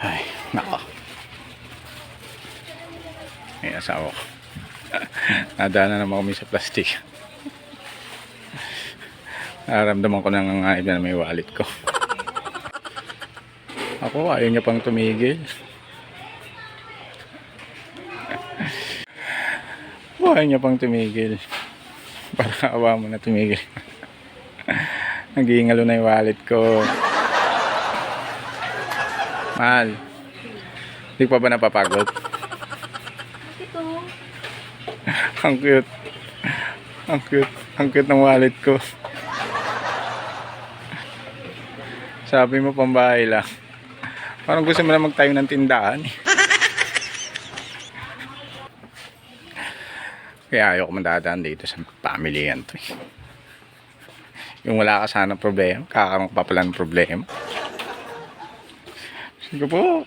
Ay, nako. May asawa ko. Nadaanan naman kami sa plastic. Nararamdaman ko nang nga iba na may wallet ko. Ako, ayaw niya pang tumigil. Ayaw niya pang tumigil. Para awa mo na tumigil. Nag-iingalo na yung wallet ko. Mahal. Hindi pa ba napapagod? Ito. Ang cute. Ang cute. Ang cute ng wallet ko. Sabi mo pambahay lang. Parang gusto mo na magtayo ng tindahan. Kaya ayoko madadaan dito sa family yan to. Yung wala ka sana problema, kakaroon pa pala ng problema. Sige po.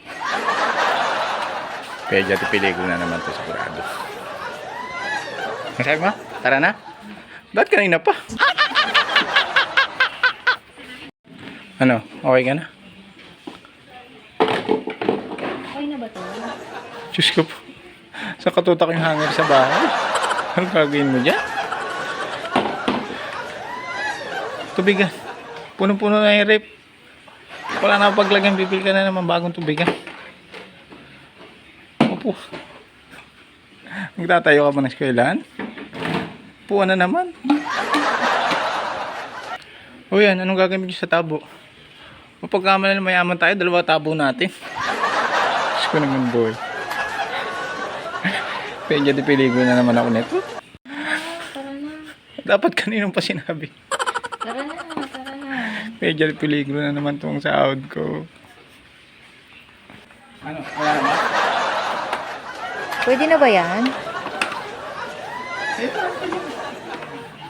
Kaya dati piligo na naman to sigurado. Masabi mo? Tara na? Ba't kanina pa? Ano? Okay ka na? Okay na ba ito? Diyos ko po. Sa katutak yung hanger sa bahay. Anong gagawin mo dyan? Tubigan. Punong-puno na yung rep. Wala na paglagyan. Bibili ka na naman bagong tubigan. Opo. Magtatayo ka ba ng eskwelahan? Puwan na naman. O yan, anong gagawin mo sa tabo? Mapagkamalan na mayaman tayo, dalawa tabo natin. Diyos ko naman boy. Pwede piligo na naman ako nito. Tara na. Dapat kaninong pa sinabi. Tara na. Tara na. Pwede piligo na naman tong sahod ko. Ano? Wala na ba? Pwede na ba yan?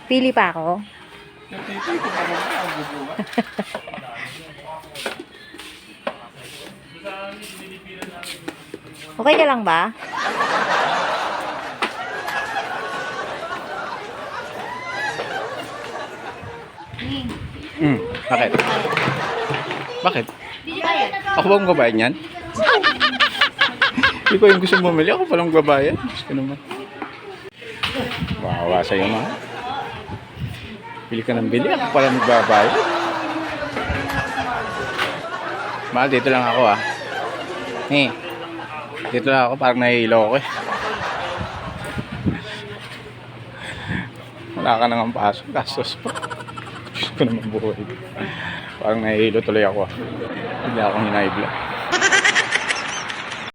Pili pa ako? Okay ka lang ba? Bakit? Bakit? Hindi kaya. Ako ba ang babayan yan? Hindi ko yung gusto bumili. Ako palang babayan. Gusto naman. Wawa sa'yo mga. Bili ka ng bili. Ako palang magbabayan. Mahal, dito lang ako ah. Dito lang ako. Parang nahihilo ako eh. Wala ka nang pasok. Gastos pa. Gusto ko naman buhay. Parang nahihilo tuloy ako ah. Hindi akong hinaibla.